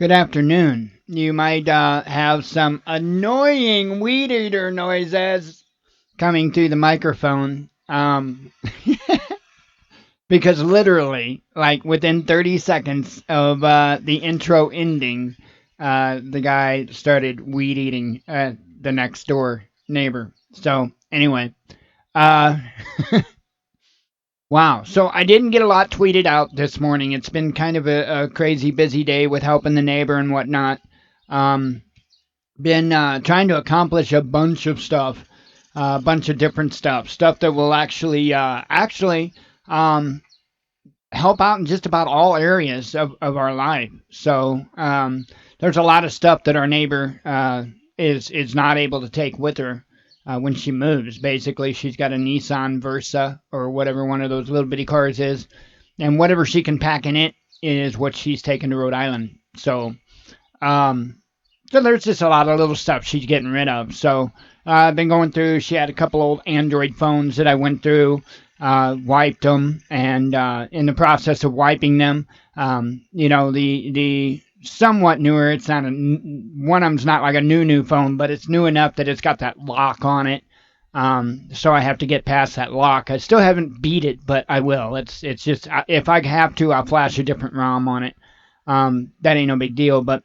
Good afternoon. You might have some annoying weed eater noises coming through the microphone. Because literally, like within 30 seconds of the intro ending, the guy started weed eating the next door neighbor. So, anyway, uh, wow. So, I didn't get a lot tweeted out this morning. It's been kind of a crazy busy day with helping the neighbor and whatnot. Um, been trying to accomplish a bunch of stuff, a bunch of different stuff that will actually um, help out in just about all areas of our life. So there's a lot of stuff that our neighbor is not able to take with her when she moves. Basically, she's got a Nissan Versa or whatever one of those little bitty cars is, and whatever she can pack in it is what she's taking to Rhode Island. Um, so there's just a lot of little stuff she's getting rid of. So I've been going through. She had a couple old Android phones that I went through, wiped them, and in the process of wiping them, the somewhat newer. It's not one of them's not like a new phone, but it's new enough that it's got that lock on it. So I have to get past that lock. I still haven't beat it, but I will. It's just if I have to, I'll flash a different ROM on it. That ain't no big deal, but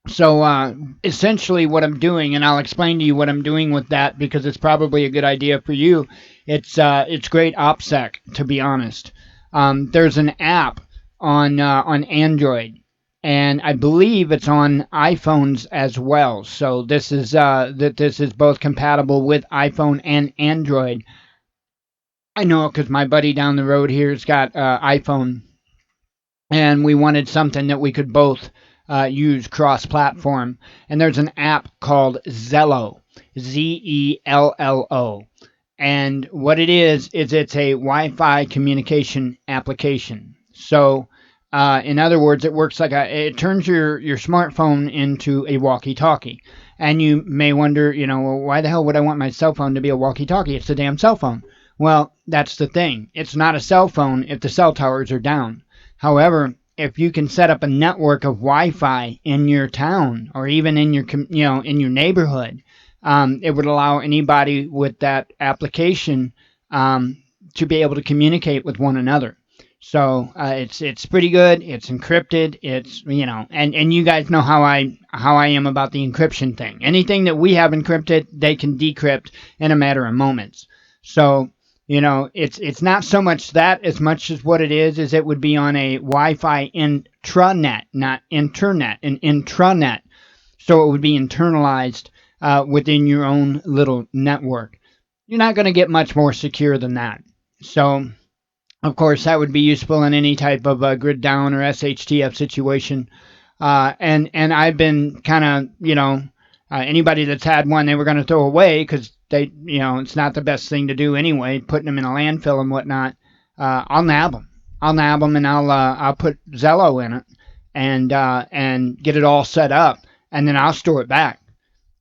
so essentially, what I'm doing, and I'll explain to you what I'm doing with that because it's probably a good idea for you. It's great OPSEC, to be honest. There's an app on Android, and I believe it's on iPhones as well. So this is both compatible with iPhone and Android. I know because my buddy down the road here's got iPhone, and we wanted something that we could both use cross-platform. And there's an app called Zello, Zello, and what it is it's a Wi-Fi communication application. So, in other words, it turns your smartphone into a walkie-talkie. And you may wonder, well, why the hell would I want my cell phone to be a walkie-talkie? It's a damn cell phone. Well, that's the thing. It's not a cell phone if the cell towers are down. However, if you can set up a network of Wi-Fi in your town or even in your in your neighborhood, it would allow anybody with that application to be able to communicate with one another. So it's pretty good. It's encrypted. It's and you guys know how I am about the encryption thing. Anything that we have encrypted, they can decrypt in a matter of moments. So it's not so much that as much as what it is it would be on a Wi-Fi intranet, not internet, an intranet. So it would be internalized within your own little network. You're not going to get much more secure than that. So, of course, that would be useful in any type of grid down or SHTF situation. And I've been kind of, anybody that's had one, they were going to throw away because it's not the best thing to do anyway, putting them in a landfill and whatnot. I'll nab them. I'll nab them and I'll put Zello in it and get it all set up, and then I'll store it back.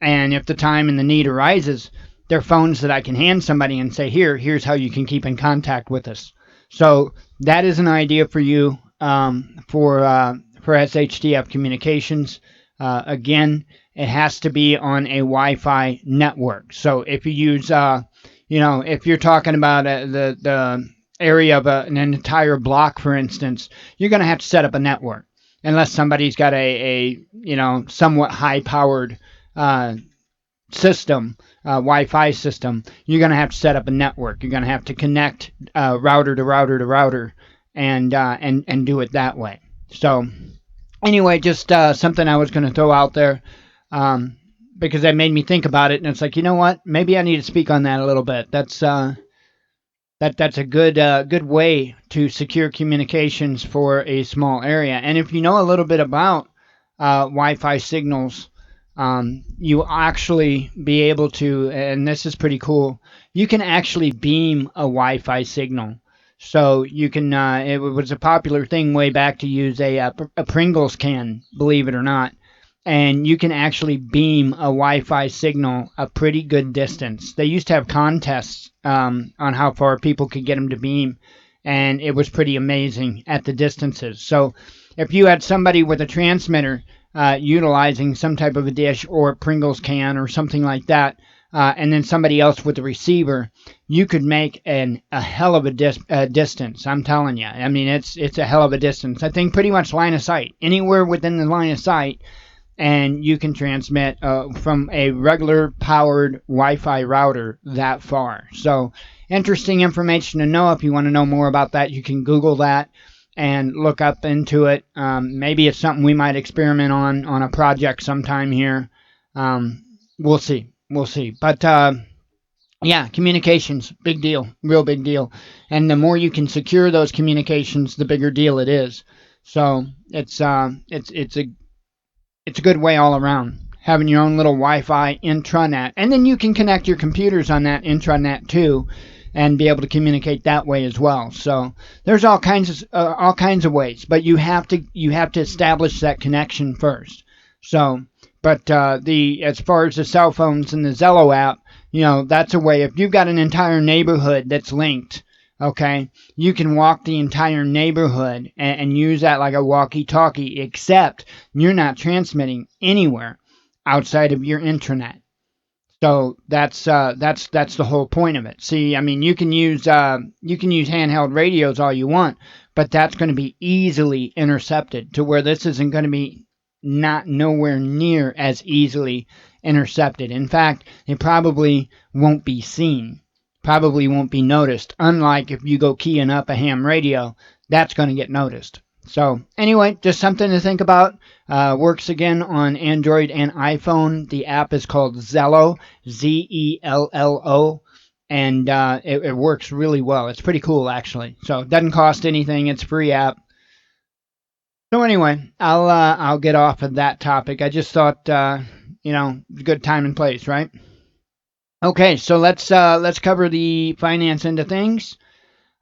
And if the time and the need arises, they're phones that I can hand somebody and say, here's how you can keep in contact with us. So that is an idea for you for SHTF communications. Again, it has to be on a Wi-Fi network. So if you use, if you're talking about the area of an entire block, for instance, you're going to have to set up a network. Unless somebody's got a somewhat high-powered system, Wi-Fi system, you're going to have to set up a network. You're going to have to connect router to router to router and do it that way. So anyway, just something I was going to throw out there because that made me think about it, and it's like, you know what? Maybe I need to speak on that a little bit. That's a good way to secure communications for a small area. And if you know a little bit about Wi-Fi signals, you actually be able to, and this is pretty cool, you can actually beam a Wi-Fi signal. So you can, it was a popular thing way back to use a Pringles can, believe it or not. And you can actually beam a Wi-Fi signal a pretty good distance. They used to have contests on how far people could get them to beam, and it was pretty amazing at the distances. So if you had somebody with a transmitter utilizing some type of a dish or a Pringles can or something like that, and then somebody else with the receiver, you could make a hell of a distance. I'm telling you. I mean, it's a hell of a distance. I think pretty much line of sight, anywhere within the line of sight, and you can transmit from a regular powered Wi-Fi router that far. So interesting information to know. If you want to know more about that, you can Google that and look up into it. Maybe it's something we might experiment on a project sometime here. We'll see. We'll see. But yeah, communications, big deal, real big deal. And the more you can secure those communications, the bigger deal it is. So it's a good way all around. Having your own little Wi-Fi intranet, and then you can connect your computers on that intranet too, and be able to communicate that way as well. So there's all kinds of ways, but you have to establish that connection first. So, but the as far as the cell phones and the Zello app, that's a way. If you've got an entire neighborhood that's linked, okay, you can walk the entire neighborhood and use that like a walkie-talkie, except you're not transmitting anywhere outside of your intranet. So that's the whole point of it. See, I mean, you can use handheld radios all you want, but that's going to be easily intercepted to where this isn't going to be not nowhere near as easily intercepted. In fact, it probably won't be seen, probably won't be noticed. Unlike if you go keying up a ham radio, that's going to get noticed. So anyway, just something to think about. Works again on Android and iPhone. The app is called Zello, Zello, and it works really well. It's pretty cool actually. So it doesn't cost anything. It's a free app. So anyway, I'll get off of that topic. I just thought good time and place, right? Okay, so let's cover the finance end of things.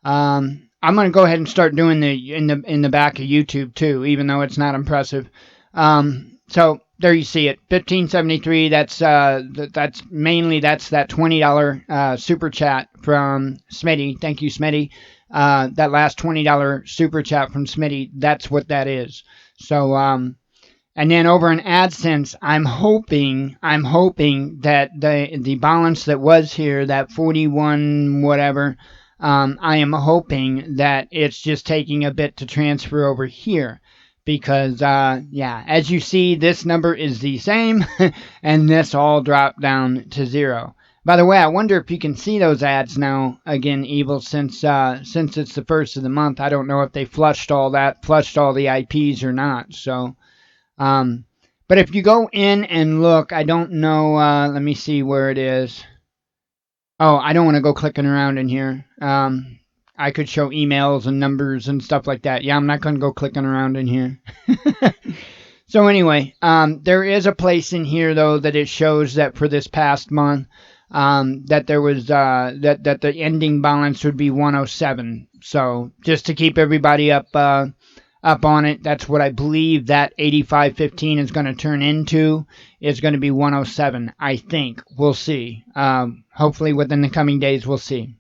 I'm gonna go ahead and start doing the in the back of YouTube too, even though it's not impressive. So there you see it, 1573. That's mainly that $20 super chat from Smitty. Thank you, Smitty. That last $20 super chat from Smitty. That's what that is. So and then over in AdSense, I'm hoping that the balance that was here, that 41 whatever, I am hoping that it's just taking a bit to transfer over here. Because, yeah, as you see, this number is the same, and this all dropped down to 0. By the way, I wonder if you can see those ads now again, Evil, since it's the first of the month. I don't know if they flushed all the IPs or not. So, but if you go in and look, I don't know. Let me see where it is. Oh, I don't want to go clicking around in here. I could show emails and numbers and stuff like that. Yeah, I'm not going to go clicking around in here. So anyway, there is a place in here though that it shows that for this past month, that there was that the ending balance would be 107. So just to keep everybody up on it, that's what I believe that 8515 is going to turn into. Is going to be 107. I think we'll see. Hopefully within the coming days we'll see.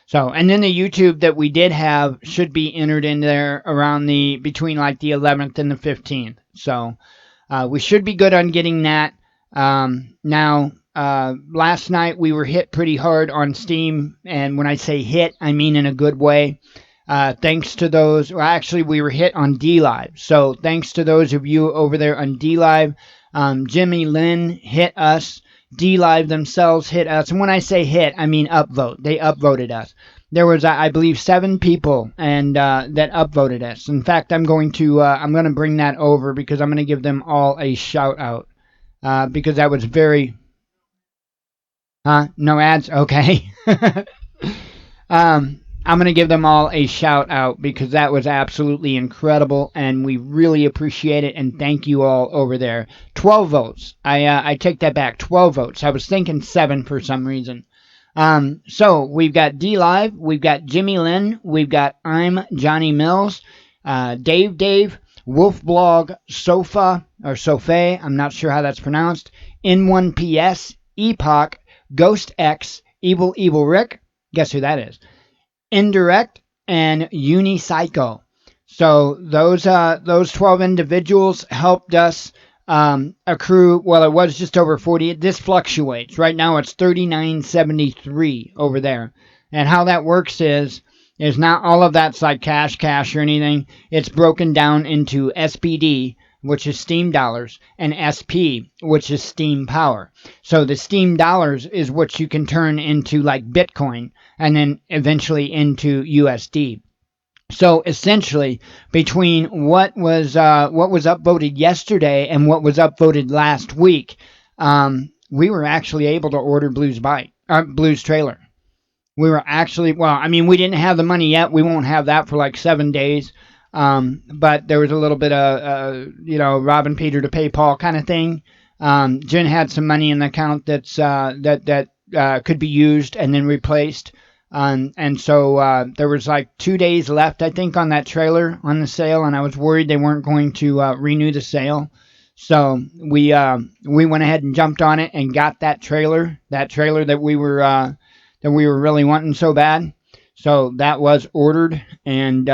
So, and then the YouTube that we did have should be entered in there around between like the 11th and the 15th. So, we should be good on getting that. Now, last night we were hit pretty hard on Steam, and when I say hit, I mean in a good way. Thanks to those, well, actually we were hit on DLive. So, thanks to those of you over there on DLive. Jimmy Lynn hit us. DLive themselves hit us, and when I say hit, I mean upvote. They upvoted us. There was, I believe, 7 people and that upvoted us. In fact, I'm going to bring that over because I'm going to give them all a shout out because that was very. No ads. Okay. I'm going to give them all a shout out because that was absolutely incredible and we really appreciate it and thank you all over there. 12 votes. I take that back. 12 votes. I was thinking 7 for some reason. So we've got DLive, we've got Jimmy Lynn, we've got I'm Johnny Mills, Dave, Wolfblog, Sofa, or Sofe, I'm not sure how that's pronounced, N1PS, Epoch, Ghost X, Evil Rick, guess who that is? Indirect, and Unipsycho. So those 12 individuals helped us accrue. Well, it was just over 40. This fluctuates. Right now, it's 39.73 over there. And how that works is not all of that's like cash or anything. It's broken down into SPD, which is steam dollars, and SP, which is steam power. So the steam dollars is what you can turn into like Bitcoin and then eventually into USD. So essentially, between what was upvoted yesterday and what was upvoted last week, we were actually able to order Blues trailer. We were actually, well, I mean, we didn't have the money yet. We won't have that for like 7 days. But there was a little bit of, robbing Peter to pay Paul kind of thing. Jen had some money in the account that could be used and then replaced. And so there was like 2 days left, I think, on that trailer on the sale, and I was worried they weren't going to renew the sale. So we went ahead and jumped on it and got that trailer that we were really wanting so bad. So that was ordered, and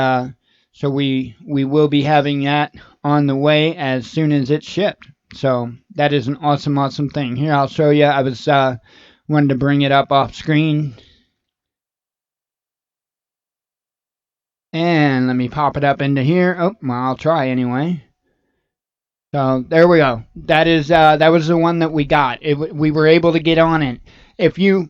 so we will be having that on the way as soon as it's shipped. So that is an awesome thing. Here, I'll show you. I was wanted to bring it up off screen, and let me pop it up into here. Oh, well, I'll try anyway. So there we go. That was the one that we got. We were able to get on it. If you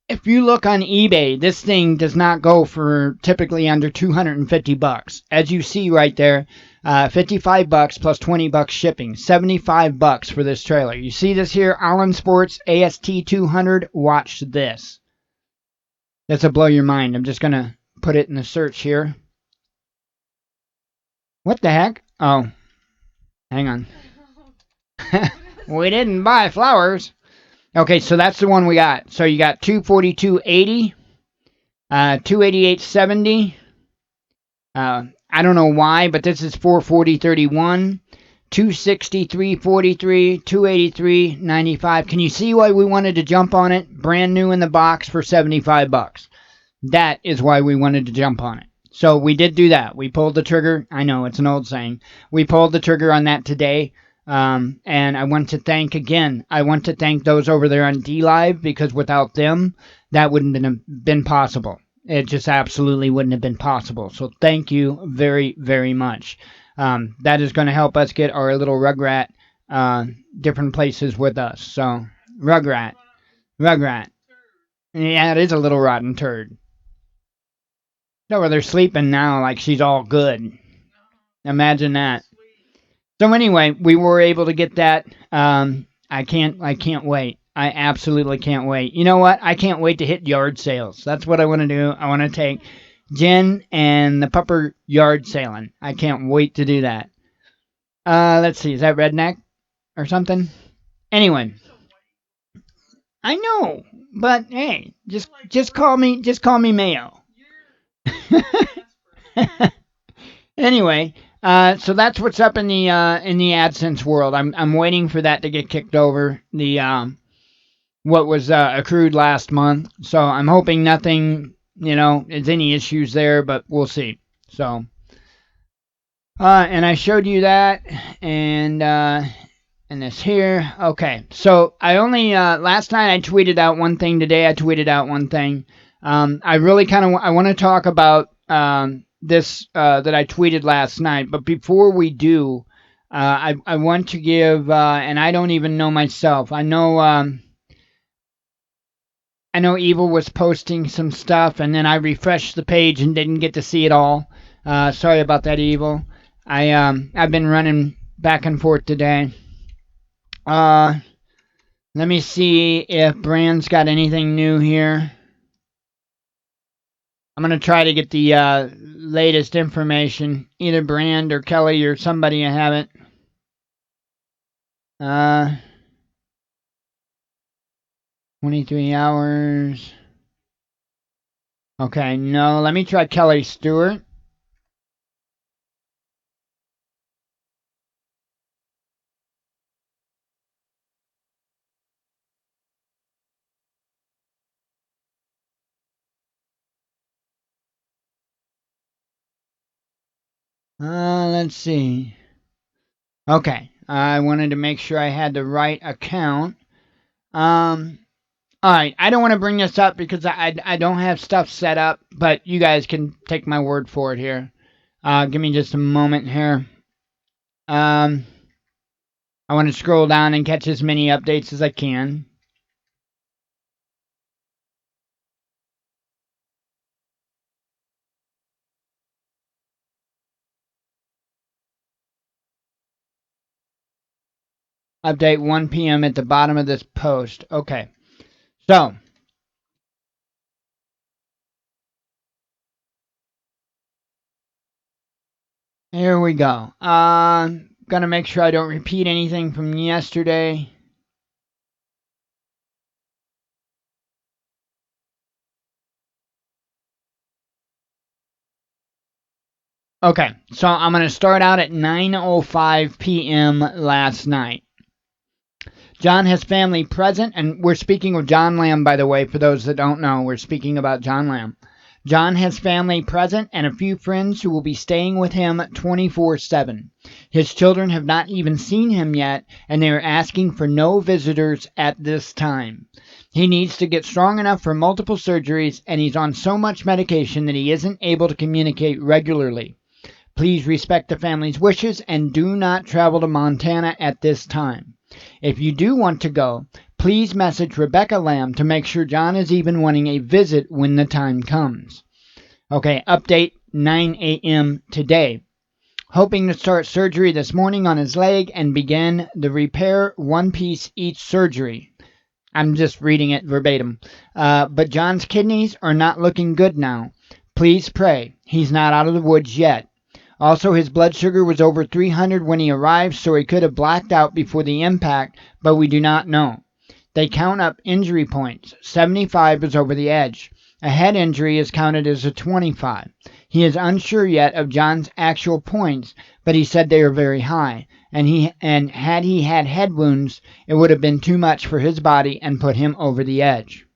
If you look on eBay, this thing does not go for typically under 250 bucks. As you see right there, 55 bucks plus 20 bucks shipping, 75 bucks for this trailer. You see this here, Allen Sports AST 200. Watch this. This will blow your mind. I'm just going to put it in the search here. What the heck? Oh, hang on. We didn't buy flowers. Okay, so that's the one we got. So you got 242.80, 288.70. I don't know why, but this is 440.31, 263.43, 283.95. Can you see why we wanted to jump on it? Brand new in the box for 75 bucks. That is why we wanted to jump on it. So we did do that. We pulled the trigger. I know it's an old saying. We pulled the trigger on that today. And I want to thank again. I want to thank those over there on D Live, because without them, that wouldn't have been possible. It just absolutely wouldn't have been possible. So thank you very, very much. That is going to help us get our little Rugrat different places with us. So Rugrat. Yeah, it is a little rotten turd. No, where they're sleeping now like she's all good. Imagine that. So anyway, we were able to get that. I can't wait. I absolutely can't wait. You know what? I can't wait to hit yard sales. That's what I want to do. I want to take Jen and the pupper yard sailing. I can't wait to do that. Let's see. Is that redneck or something? Anyway, I know, but hey, just call me Mayo. Anyway, so that's what's up in the AdSense world. I'm waiting for that to get kicked over. The what was accrued last month. So I'm hoping nothing, is any issues there, but we'll see. So, and I showed you that, and this here. Okay, so I only last night I tweeted out one thing. Today I tweeted out one thing. I really kind of I want to talk about this that I tweeted last night. But before we do, I want to give, and I don't even know myself. I know Evil was posting some stuff, and then I refreshed the page and didn't get to see it all. Sorry about that, Evil. I've been running back and forth today. Uh, Let me see if Brand's got anything new here. I'm gonna try to get the latest information. Either Brand or Kelly or somebody I have it. 23 hours. Okay, no. Let me try Kelly Stewart. Let's see. Okay, I wanted to make sure I had the right account. Um, all right, I don't want to bring this up because I don't have stuff set up, but you guys can take my word for it here. Give me just a moment here. I want to scroll down and catch as many updates as I can. Update 1 p.m. at the bottom of this post. Okay, so here we go. Gonna make sure I don't repeat anything from yesterday. Okay, so I'm gonna start out at 9:05 p.m. last night. John has family present, and we're speaking of John Lamb, by the way, for those that don't know, we're speaking about John Lamb. John has family present and a few friends who will be staying with him 24/7. His children have not even seen him yet, and they are asking for no visitors at this time. He needs to get strong enough for multiple surgeries, and he's on so much medication that he isn't able to communicate regularly. Please respect the family's wishes and do not travel to Montana at this time. If you do want to go, please message Rebecca Lamb to make sure John is even wanting a visit when the time comes. Okay, update 9 a.m. today. Hoping to start surgery this morning on his leg and begin the repair one piece each surgery. I'm just reading it verbatim. But John's kidneys are not looking good now. Please pray. He's not out of the woods yet. Also, his blood sugar was over 300 when he arrived, so he could have blacked out before the impact, but we do not know. They count up injury points. 75 is over the edge. A head injury is counted as a 25. He is unsure yet of John's actual points, but he said they are very high, and had he had head wounds, it would have been too much for his body and put him over the edge.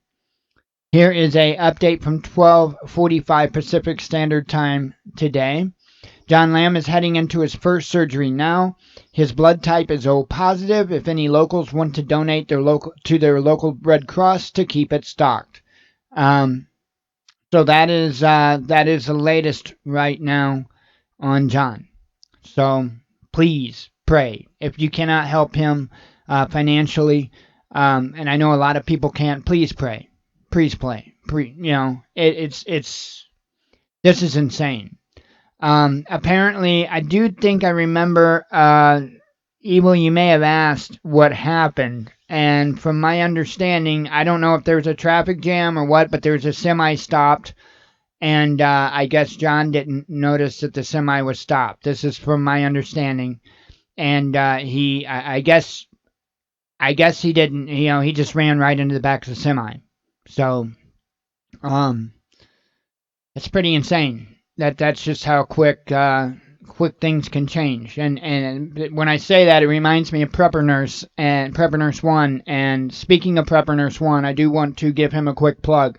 Here is a update from 12:45 Pacific Standard Time today. John Lamb is heading into his first surgery now. His blood type is O positive. If any locals want to donate their local Red Cross to keep it stocked. So that is the latest right now on John. So please pray if you cannot help him financially, and I know a lot of people can't. Please pray. Please pray. It's this is insane. Apparently, I do think I remember, Evil, you may have asked what happened. And from my understanding, I don't know if there was a traffic jam or what, but there was a semi stopped. And I guess John didn't notice that the semi was stopped. This is from my understanding. And I guess he didn't, he just ran right into the back of the semi. So, it's pretty insane. That's just how quick things can change. And when I say that, it reminds me of Prepper Nurse and Prepper Nurse One. And speaking of Prepper Nurse One, I do want to give him a quick plug.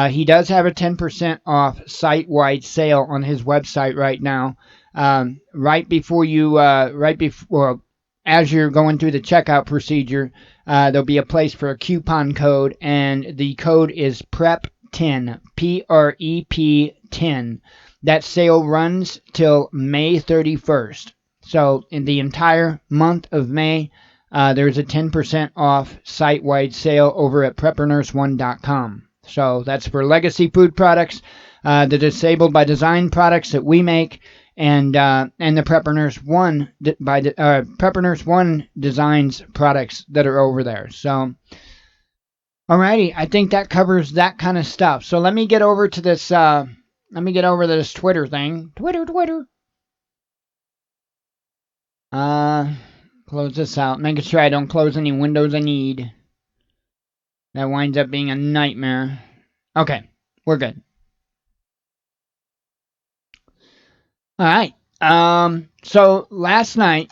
He does have a 10% off site-wide sale on his website right now. As you're going through the checkout procedure, there'll be a place for a coupon code, and the code is PREP10, PREP 10. That sale runs till May 31st. So in the entire month of May, there's a 10% off site-wide sale over at PrepperNurse1.com. So that's for legacy food products, the Disabled by Design products that we make, and the Prepper Nurse One Prepper Nurse One Designs products that are over there. So, alrighty, I think that covers that kind of stuff. So let me get over to this. Let me get over to this Twitter thing. Twitter. Close this out. Making sure I don't close any windows I need. That winds up being a nightmare. Okay, we're good. All right. So last night,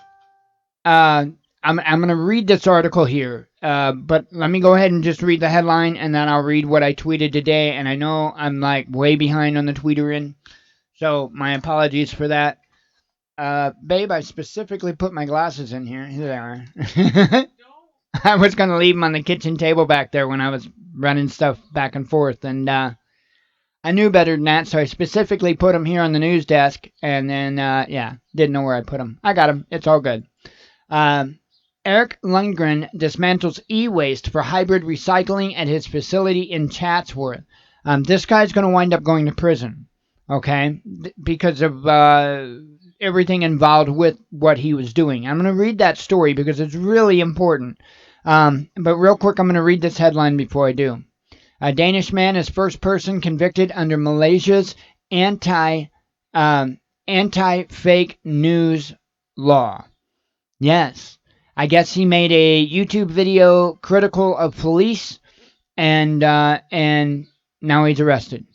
I'm gonna read this article here. But let me go ahead and just read the headline, and then I'll read what I tweeted today. And I know I'm like way behind on the Twitter in, so my apologies for that. Babe, I specifically put my glasses in here. Here they are. I was going to leave them on the kitchen table back there when I was running stuff back and forth, and I knew better than that, so I specifically put them here on the news desk, and then, yeah, didn't know where I put them. I got them. It's all good. Um, Eric Lundgren dismantles e-waste for hybrid recycling at his facility in Chatsworth. This guy's going to wind up going to prison, okay, because of everything involved with what he was doing. I'm going to read that story because it's really important. But real quick, I'm going to read this headline before I do. A Danish man is first person convicted under Malaysia's anti-fake news law. Yes, I guess he made a YouTube video critical of police, and now he's arrested.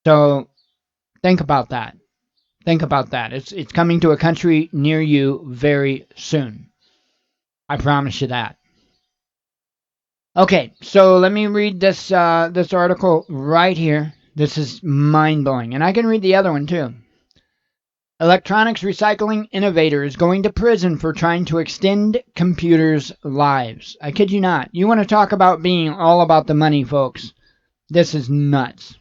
So think about that. Think about that. It's coming to a country near you very soon. I promise you that. Okay, so let me read this this article right here. This is mind blowing, and I can read the other one too. Electronics recycling innovator is going to prison for trying to extend computers' lives. I kid you not. You want to talk about being all about the money, folks. This is nuts.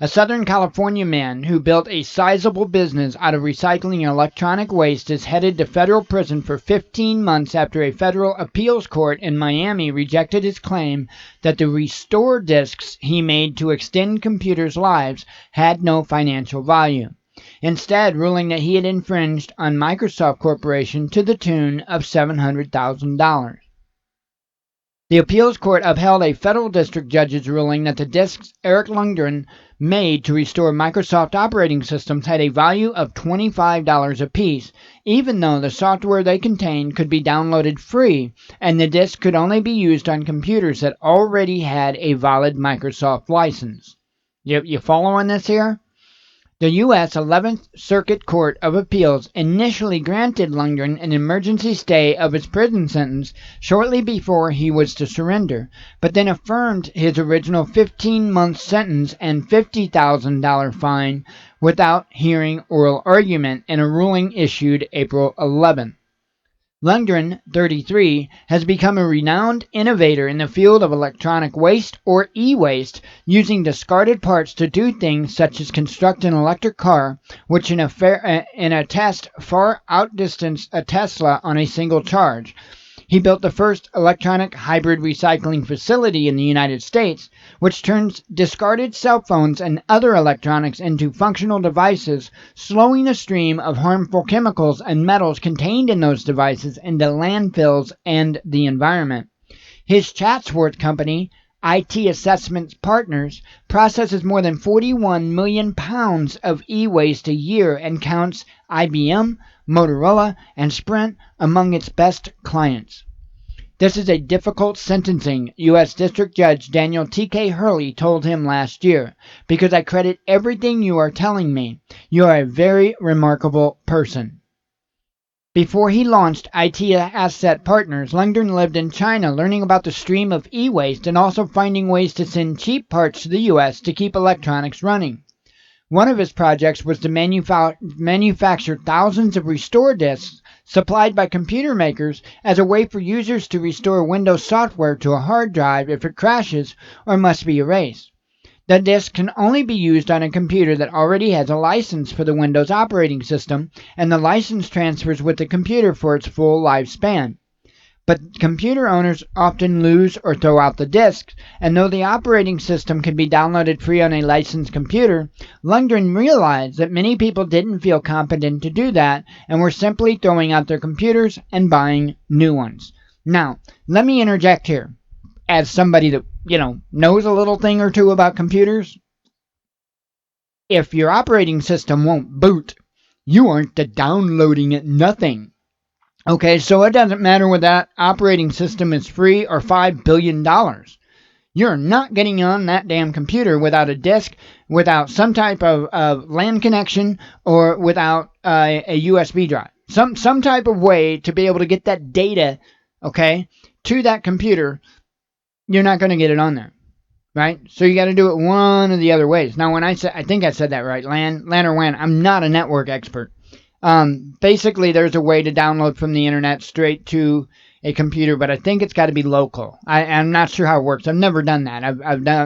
A Southern California man who built a sizable business out of recycling electronic waste is headed to federal prison for 15 months after a federal appeals court in Miami rejected his claim that the restore disks he made to extend computers' lives had no financial value, instead ruling that he had infringed on Microsoft Corporation to the tune of $700,000. The appeals court upheld a federal district judge's ruling that the disks Eric Lundgren made to restore Microsoft operating systems had a value of $25 apiece, even though the software they contained could be downloaded free and the disk could only be used on computers that already had a valid Microsoft license. You following this here? The U.S. 11th Circuit Court of Appeals initially granted Lundgren an emergency stay of his prison sentence shortly before he was to surrender, but then affirmed his original 15-month sentence and $50,000 fine without hearing oral argument in a ruling issued April 11th. Lundgren, 33, has become a renowned innovator in the field of electronic waste or e-waste, using discarded parts to do things such as construct an electric car, which in a test far outdistanced a Tesla on a single charge. He built the first electronic hybrid recycling facility in the United States, which turns discarded cell phones and other electronics into functional devices, slowing the stream of harmful chemicals and metals contained in those devices into landfills and the environment. His Chatsworth company, IT Assessments Partners, processes more than 41 million pounds of e-waste a year and counts IBM, Motorola, and Sprint among its best clients. This is a difficult sentencing, U.S. District Judge Daniel T.K. Hurley told him last year, because I credit everything you are telling me. You are a very remarkable person. Before he launched IT Asset Partners, Lundgren lived in China learning about the stream of e-waste and also finding ways to send cheap parts to the U.S. to keep electronics running. One of his projects was to manufacture thousands of restore disks supplied by computer makers as a way for users to restore Windows software to a hard drive if it crashes or must be erased. The disk can only be used on a computer that already has a license for the Windows operating system, and the license transfers with the computer for its full lifespan. But computer owners often lose or throw out the disks, and though the operating system can be downloaded free on a licensed computer, Lundgren realized that many people didn't feel competent to do that and were simply throwing out their computers and buying new ones. Now, let me interject here. As somebody that, knows a little thing or two about computers, if your operating system won't boot, you aren't downloading it nothing. Okay, so it doesn't matter whether that operating system is free or $5 billion. You're not getting on that damn computer without a disk, without some type of LAN connection, or without a USB drive. Some type of way to be able to get that data, okay, to that computer. You're not going to get it on there, right? So you got to do it one of the other ways. Now, when I think I said that right, LAN or WAN, I'm not a network expert. Basically, there's a way to download from the internet straight to a computer, but I think it's got to be local. I'm not sure how it works. I've never done that.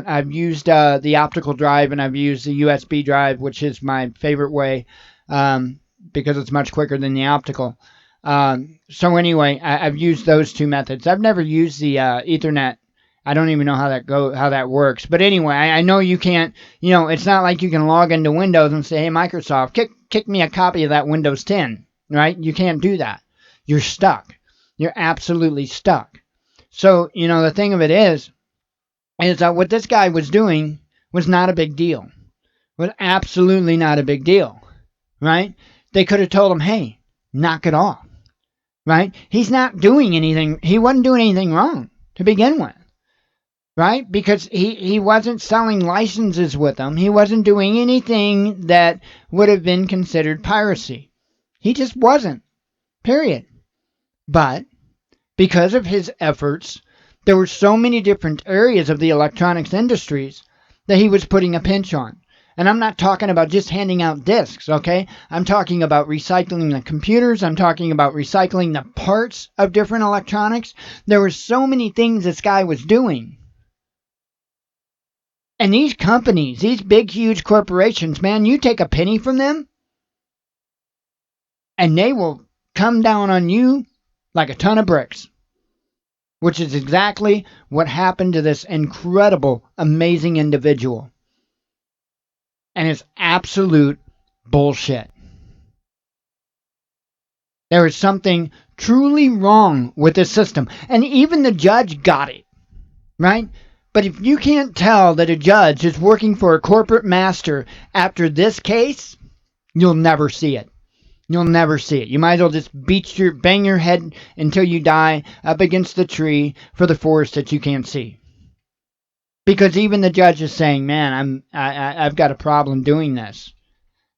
I've used the optical drive, and I've used the USB drive, which is my favorite way, because it's much quicker than the optical. So anyway, I've used those two methods. I've never used the Ethernet. I don't even know how that works. But anyway, I know you can't. It's not like you can log into Windows and say, "Hey, Microsoft, kick me a copy of that Windows 10." Right? You can't do that. You're stuck. You're absolutely stuck. So the thing of it is that what this guy was doing was not a big deal. Was absolutely not a big deal. Right? They could have told him, "Hey, knock it off." Right? He's not doing anything. He wasn't doing anything wrong to begin with. Right? Because he wasn't selling licenses with them. He wasn't doing anything that would have been considered piracy. He just wasn't. Period. But because of his efforts, there were so many different areas of the electronics industries that he was putting a pinch on. And I'm not talking about just handing out discs, okay? I'm talking about recycling the computers. I'm talking about recycling the parts of different electronics. There were so many things this guy was doing. And these companies, these big, huge corporations, man, you take a penny from them, and they will come down on you like a ton of bricks. Which is exactly what happened to this incredible, amazing individual. And it's absolute bullshit. There is something truly wrong with this system. And even the judge got it. Right? But if you can't tell that a judge is working for a corporate master after this case, you'll never see it. You'll never see it. You might as well just bang your head until you die up against the tree for the forest that you can't see. Because even the judge is saying, "Man, I've got a problem doing this."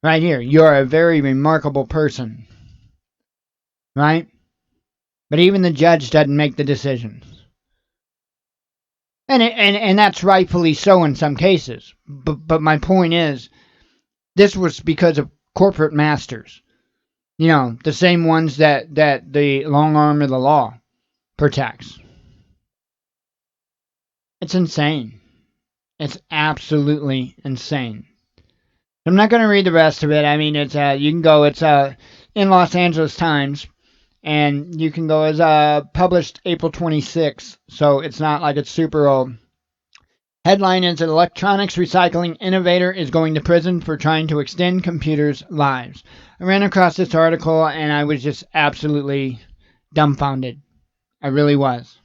Right here, you're a very remarkable person. Right? But even the judge doesn't make the decisions. And that's rightfully so in some cases. But my point is, this was because of corporate masters. The same ones that the long arm of the law protects. It's insane. It's absolutely insane. I'm not going to read the rest of it. I mean, it's you can go. It's in Los Angeles Times, and you can go as published April 26th. So it's not like it's super old. Headline is: an electronics recycling innovator is going to prison for trying to extend computers' lives. I ran across this article and I was just absolutely dumbfounded. I really was.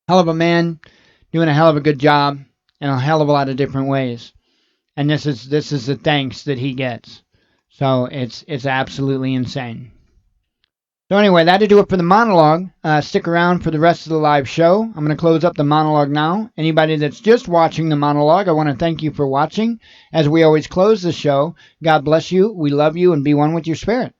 Hell of a man, doing a hell of a good job in a hell of a lot of different ways. And this is the thanks that he gets. So it's absolutely insane. So anyway, that'll do it for the monologue. Stick around for the rest of the live show. I'm going to close up the monologue now. Anybody that's just watching the monologue, I want to thank you for watching. As we always close the show, God bless you, we love you, and be one with your spirit.